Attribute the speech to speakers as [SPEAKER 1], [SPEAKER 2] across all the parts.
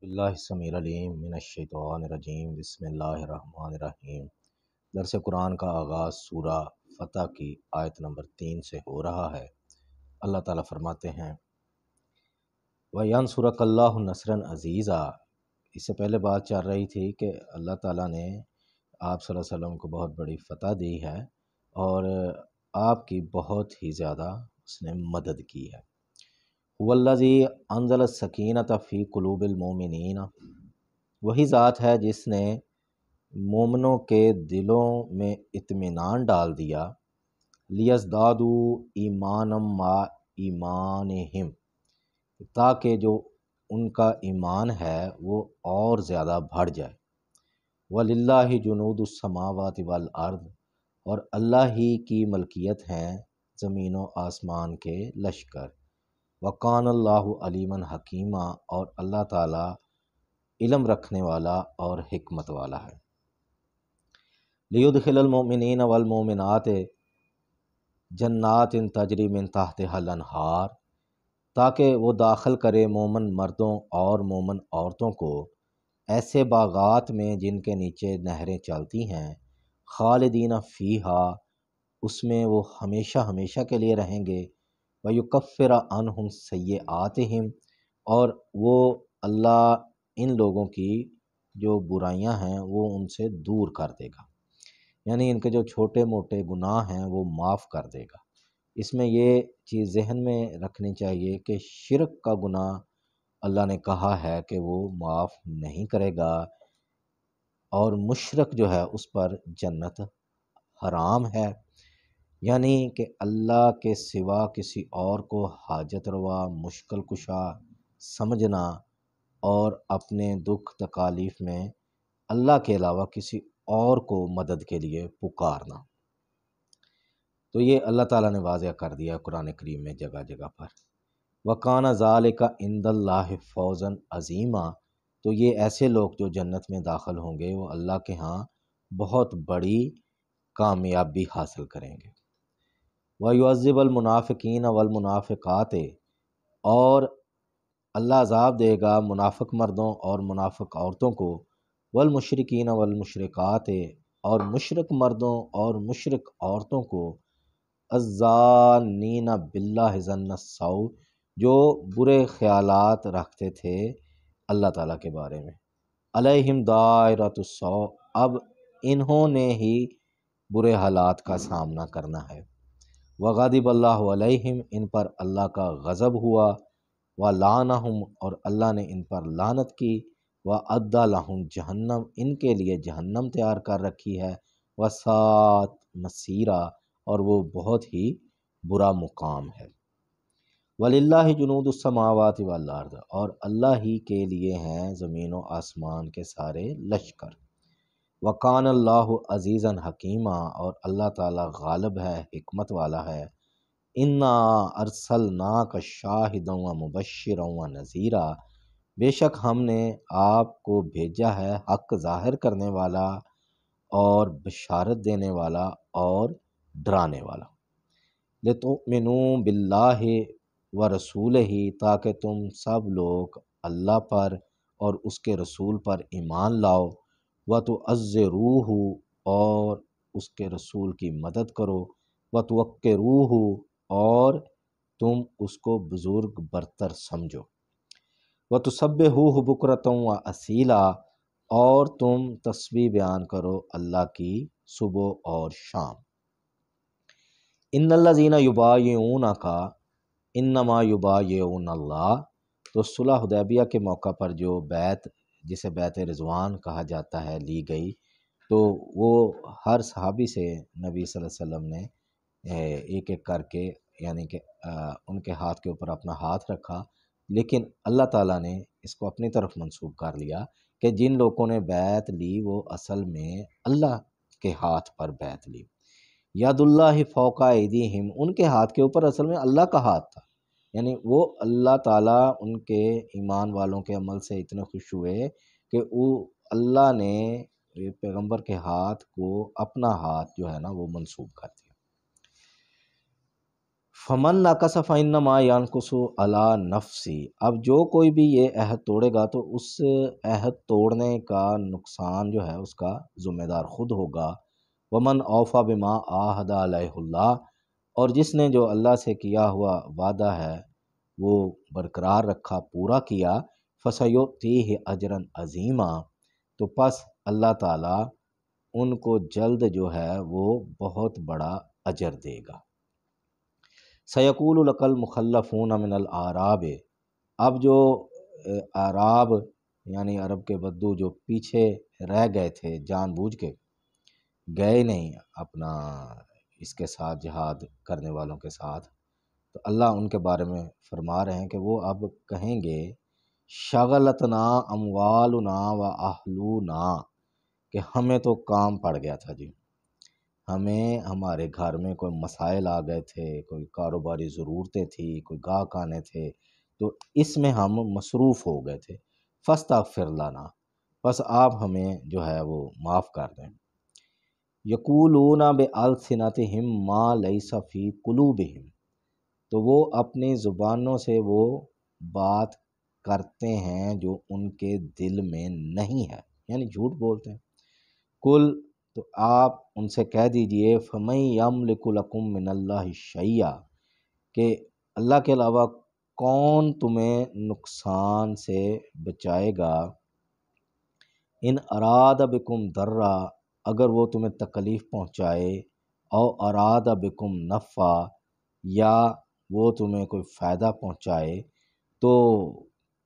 [SPEAKER 1] اللہ السمیع العلیم من الشیطان الرجیم بسم اللہ الرحمن الرحیم۔ درس قرآن کا آغاز سورہ فتح کی آیت نمبر 3 سے ہو رہا ہے۔ اللہ تعالیٰ فرماتے ہیں وَيَنْصُرَكَ اللَّهُ نَصْرًا عَزِيزًا۔ اس سے پہلے بات چل رہی تھی کہ اللہ تعالیٰ نے آپ صلی اللہ علیہ وسلم کو بہت بڑی فتح دی ہے اور آپ کی بہت ہی زیادہ اس نے مدد کی ہے۔ والذی انزل السکینۃ فی قلوب المؤمنین، وہی ذات ہے جس نے مومنوں کے دلوں میں اطمینان ڈال دیا، لیزدادوا ایمانا مع ایمانہم، تاکہ جو ان کا ایمان ہے وہ اور زیادہ بڑھ جائے۔ وَلِلَّهِ جُنُودُ السَّمَاوَاتِ وَالْأَرْضِ، اور اللہ ہی کی ملکیت ہیں زمین و آسمان کے لشکر۔ وَقَانَ اللَّهُ عَلِيمًا حَكِيمًا، اور اللہ تعالیٰ علم رکھنے والا اور حکمت والا ہے۔ لِيُدْخِلَ الْمُؤْمِنِينَ وَالْمُؤْمِنَاتِ جَنَّاتٍ تَجْرِي مِن تَحْتِهَا الْأَنْهَارُ، تاکہ وہ داخل کرے مومن مردوں اور مومن عورتوں کو ایسے باغات میں جن کے نیچے نہریں چلتی ہیں، خالدین فیہا، اس میں وہ ہمیشہ ہمیشہ کے لیے رہیں گے۔ وَيُكَفِّرَ عَنْهُمْ سَيِّئَاتِهِمْ، اور وہ اللہ ان لوگوں کی جو برائیاں ہیں وہ ان سے دور کر دے گا، یعنی ان کے جو چھوٹے موٹے گناہ ہیں وہ معاف کر دے گا۔ اس میں یہ چیز ذہن میں رکھنی چاہیے کہ شرک کا گناہ اللہ نے کہا ہے کہ وہ معاف نہیں کرے گا، اور مشرک جو ہے اس پر جنت حرام ہے، یعنی کہ اللہ کے سوا کسی اور کو حاجت روا، مشکل کشا سمجھنا اور اپنے دکھ تکالیف میں اللہ کے علاوہ کسی اور کو مدد کے لیے پکارنا۔ تو یہ اللہ تعالیٰ نے واضح کر دیا قرآن کریم میں جگہ جگہ پر۔ وَقَانَ ذَلِكَ عِنْدَ اللَّهِ فَوْزًا عَظِيمًا، تو یہ ایسے لوگ جو جنت میں داخل ہوں گے وہ اللہ کے ہاں بہت بڑی کامیابی حاصل کریں گے۔ وَيُعَذِّبَ الْمُنَافِقِينَ وَالْمُنَافِقَاتِ، اور اللہ عذاب دے گا منافق مردوں اور منافق عورتوں کو، والمشرکین والمشرکات، اور مشرک مردوں اور مشرک عورتوں کو، الظانین باللہ ظن السوء، جو برے خیالات رکھتے تھے اللہ تعالیٰ کے بارے میں۔ علیہم دائرۃ السوء، اب انہوں نے ہی برے حالات کا سامنا کرنا ہے۔ وغضب اللہ علیہم، ان پر اللہ کا غضب ہوا۔ ولعنہم، اور اللہ نے ان پر لعنت کی۔ وأعد لہم جہنم، ان کے لیے جہنم تیار کر رکھی ہے۔ وساءت مصیرا، اور وہ بہت ہی برا مقام ہے۔ وَلِلَّهِ جُنُودُ السَّمَاوَاتِ وَالْأَرْضِ، اور اللہ ہی کے لیے ہیں زمین و آسمان کے سارے لشکر۔ وَقَانَ اللَّهُ عَزِيزًا حَكِيمًا، اور اللہ تعالیٰ غالب ہے، حکمت والا ہے۔ اِنَّا أَرْسَلْنَاكَ شَاهِدًا وَمُبَشِّرًا وَنَذِيرًا، بے شک ہم نے آپ کو بھیجا ہے حق ظاہر کرنے والا اور بشارت دینے والا اور ڈرانے والا۔ لِتُؤْمِنُوا بِاللَّهِ وَرَسُولِهِ، تاکہ تم سب لوگ اللہ پر اور اس کے رسول پر ایمان لاؤ۔ وَتُعَزِّرُوهُ، اور اس کے رسول کی مدد کرو۔ وَتُوَقِّرُوهُ، اور تم اس کو بزرگ برتر سمجھو۔ وَتُسَبِّحُوهُ بُكْرَةً وَأَصِيلًا، اور تم تسبیح بیان کرو اللہ کی صبح اور شام۔ ان الذین یبایعونک انما یبایعون اللہ، تو صلح حدیبیہ کے موقع پر جو بیعت، جسے بیعت رضوان کہا جاتا ہے، لی گئی، تو وہ ہر صحابی سے نبی صلی اللہ علیہ وسلم نے ایک ایک کر کے، یعنی کہ ان کے ہاتھ کے اوپر اپنا ہاتھ رکھا، لیکن اللہ تعالیٰ نے اس کو اپنی طرف منسوب کر لیا کہ جن لوگوں نے بیعت لی وہ اصل میں اللہ کے ہاتھ پر بیعت لی۔ ید اللہ فوق ایدیہم، ان کے ہاتھ کے اوپر اصل میں اللہ کا ہاتھ تھا، یعنی وہ اللہ تعالیٰ ان کے ایمان والوں کے عمل سے اتنے خوش ہوئے کہ وہ اللہ نے پیغمبر کے ہاتھ کو اپنا ہاتھ جو ہے نا وہ منسوب کر دیا۔ فمن نقص فإنما ينقص علی نفسی، اب جو کوئی بھی یہ عہد توڑے گا تو اس عہد توڑنے کا نقصان جو ہے اس کا ذمہ دار خود ہوگا۔ ومن اوفی بما عاہد علیہ اللہ، اور جس نے جو اللہ سے کیا ہوا وعدہ ہے وہ برقرار رکھا، پورا کیا، فسیؤتیہ اجرا عظیما، تو پس اللہ تعالیٰ ان کو جلد جو ہے وہ بہت بڑا اجر دے گا۔ سیقول لک المخلفون من الاعراب، اب جو اعراب یعنی عرب کے بدو جو پیچھے رہ گئے تھے، جان بوجھ کے گئے نہیں اپنا اس کے ساتھ جہاد کرنے والوں کے ساتھ، تو اللہ ان کے بارے میں فرما رہے ہیں کہ وہ اب کہیں گے شغلتنا اموالنا و اہلونا، کہ ہمیں تو کام پڑ گیا تھا جی، ہمیں ہمارے گھر میں کوئی مسائل آ گئے تھے، کوئی کاروباری ضرورتیں تھی، کوئی گاہک آنے تھے، تو اس میں ہم مصروف ہو گئے تھے، فاستغفر لنا، بس آپ ہمیں جو ہے وہ معاف کر دیں۔ یقولون بألسنتہم ما لیس فی قلوبہم، تو وہ اپنی زبانوں سے وہ بات کرتے ہیں جو ان کے دل میں نہیں ہے، یعنی جھوٹ بولتے ہیں۔ کل، تو آپ ان سے کہہ دیجئے فَمَن یملک لکم من اللہ شیئا، کہ اللہ کے علاوہ کون تمہیں نقصان سے بچائے گا، ان اراد بکم ضرا، اگر وہ تمہیں تکلیف پہنچائے، او اراد بکم نفع، یا وہ تمہیں کوئی فائدہ پہنچائے، تو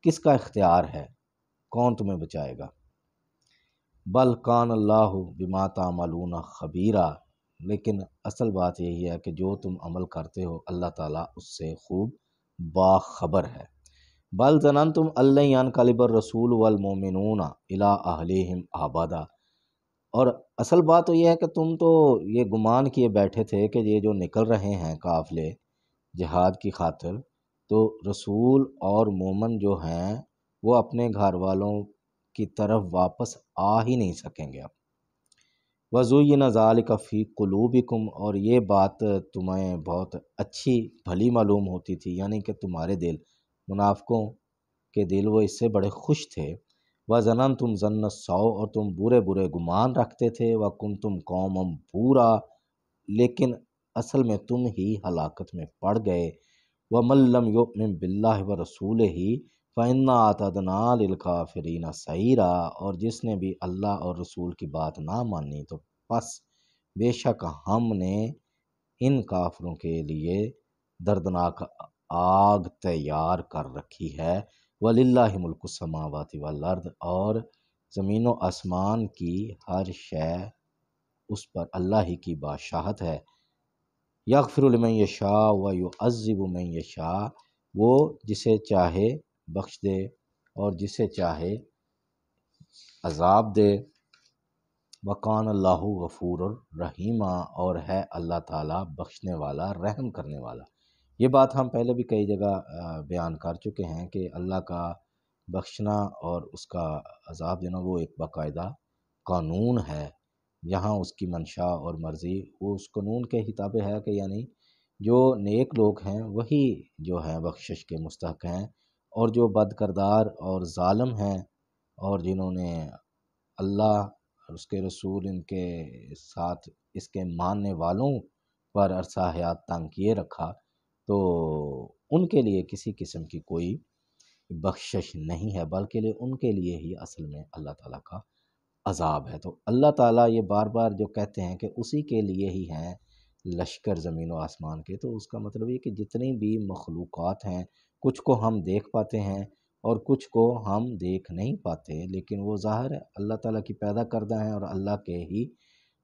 [SPEAKER 1] کس کا اختیار ہے، کون تمہیں بچائے گا؟ بل کان اللہ بما تعملون خبیرا، لیکن اصل بات یہی ہے کہ جو تم عمل کرتے ہو اللہ تعالیٰ اس سے خوب باخبر ہے۔ بل ظننتم ان لن ينقلب الرسول والمؤمنون الی اہلہم ابدا، اور اصل بات تو یہ ہے کہ تم تو یہ گمان کیے بیٹھے تھے کہ یہ جو نکل رہے ہیں قافلے جہاد کی خاطر، تو رسول اور مومن جو ہیں وہ اپنے گھر والوں کی طرف واپس آ ہی نہیں سکیں گے اب۔ وَزُيِّنَ ذَلِكَ فِي قُلُوبِكُمْ، اور یہ بات تمہیں بہت اچھی بھلی معلوم ہوتی تھی، یعنی کہ تمہارے دل، منافقوں کے دل، وہ اس سے بڑے خوش تھے۔ وَظَنَنْتُمْ ظَنَّ السَّوْءِ، اور تم برے برے گمان رکھتے تھے، وَكُنْتُمْ قَوْمًا بُورًا، لیکن اصل میں تم ہی ہلاکت میں پڑ گئے۔ وَمَن لَّمْ يُؤْمِن بِاللَّهِ وَرَسُولِهِ فَإِنَّا أَعْتَدْنَا لِلْكَافِرِينَ سَعِيرًا، اور جس نے بھی اللہ اور رسول کی بات نہ مانی تو پس بے شک ہم نے ان کافروں کے لیے دردناک آگ تیار کر رکھی ہے۔ وَلِلَّهِ مُلْكُ السَّمَاوَاتِ وَالْأَرْضِ، اور زمین و آسمان کی ہر شے اس پر اللہ ہی کی بادشاہت ہے۔ یغفر لمن یشاء ویعذب من یشاء، وہ جسے چاہے بخش دے اور جسے چاہے عذاب دے۔ وکان اللہ غفور الرحیمہ، اور ہے اللہ تعالیٰ بخشنے والا، رحم کرنے والا۔ یہ بات ہم پہلے بھی کئی جگہ بیان کر چکے ہیں کہ اللہ کا بخشنا اور اس کا عذاب دینا وہ ایک باقاعدہ قانون ہے، یہاں اس کی منشا اور مرضی وہ اس قانون کے ہی تابع ہے کہ یعنی جو نیک لوگ ہیں وہی جو ہیں بخشش کے مستحق ہیں، اور جو بد کردار اور ظالم ہیں اور جنہوں نے اللہ اور اس کے رسول ان کے ساتھ اس کے ماننے والوں پر عرصہ حیات تنگ کیے رکھا، تو ان کے لیے کسی قسم کی کوئی بخشش نہیں ہے، بلکہ ان کے لیے ہی اصل میں اللہ تعالیٰ کا عذاب ہے۔ تو اللہ تعالیٰ یہ بار بار جو کہتے ہیں کہ اسی کے لیے ہی ہیں لشکر زمین و آسمان کے، تو اس کا مطلب یہ کہ جتنی بھی مخلوقات ہیں کچھ کو ہم دیکھ پاتے ہیں اور کچھ کو ہم دیکھ نہیں پاتے، لیکن وہ ظاہر ہے اللہ تعالیٰ کی پیدا کردہ ہیں اور اللہ کے ہی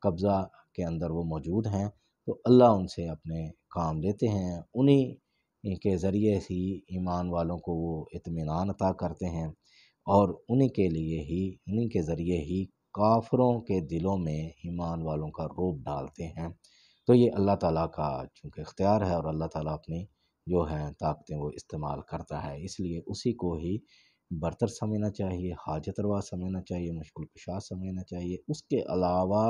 [SPEAKER 1] قبضہ کے اندر وہ موجود ہیں، تو اللہ ان سے اپنے کام لیتے ہیں، انہی کے ذریعے ہی ایمان والوں کو وہ اطمینان عطا کرتے ہیں، اور انہی کے لیے ہی، انہی کے ذریعے ہی کافروں کے دلوں میں ایمان والوں کا رعب ڈالتے ہیں۔ تو یہ اللہ تعالیٰ کا چونکہ اختیار ہے اور اللہ تعالیٰ اپنی جو ہیں طاقتیں وہ استعمال کرتا ہے، اس لیے اسی کو ہی برتر سمجھنا چاہیے، حاجت روا سمجھنا چاہیے، مشکل کشا سمجھنا چاہیے، اس کے علاوہ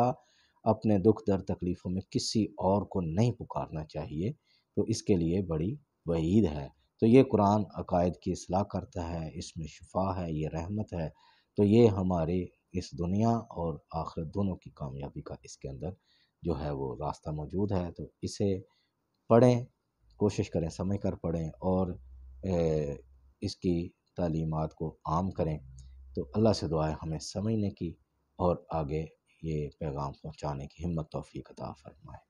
[SPEAKER 1] اپنے دکھ درد تکلیفوں میں کسی اور کو نہیں پکارنا چاہیے، تو اس کے لیے بڑی وعید ہے۔ تو یہ قرآن عقائد کی اصلاح کرتا ہے، اس میں شفا ہے، یہ رحمت ہے، تو یہ ہمارے اس دنیا اور آخرت دونوں کی کامیابی کا اس کے اندر جو ہے وہ راستہ موجود ہے۔ تو اسے پڑھیں، کوشش کریں سمجھ کر پڑھیں، اور اس کی تعلیمات کو عام کریں۔ تو اللہ سے دعا ہے ہمیں سمجھنے کی اور آگے یہ پیغام پہنچانے کی ہمت توفیق عطا فرمائے۔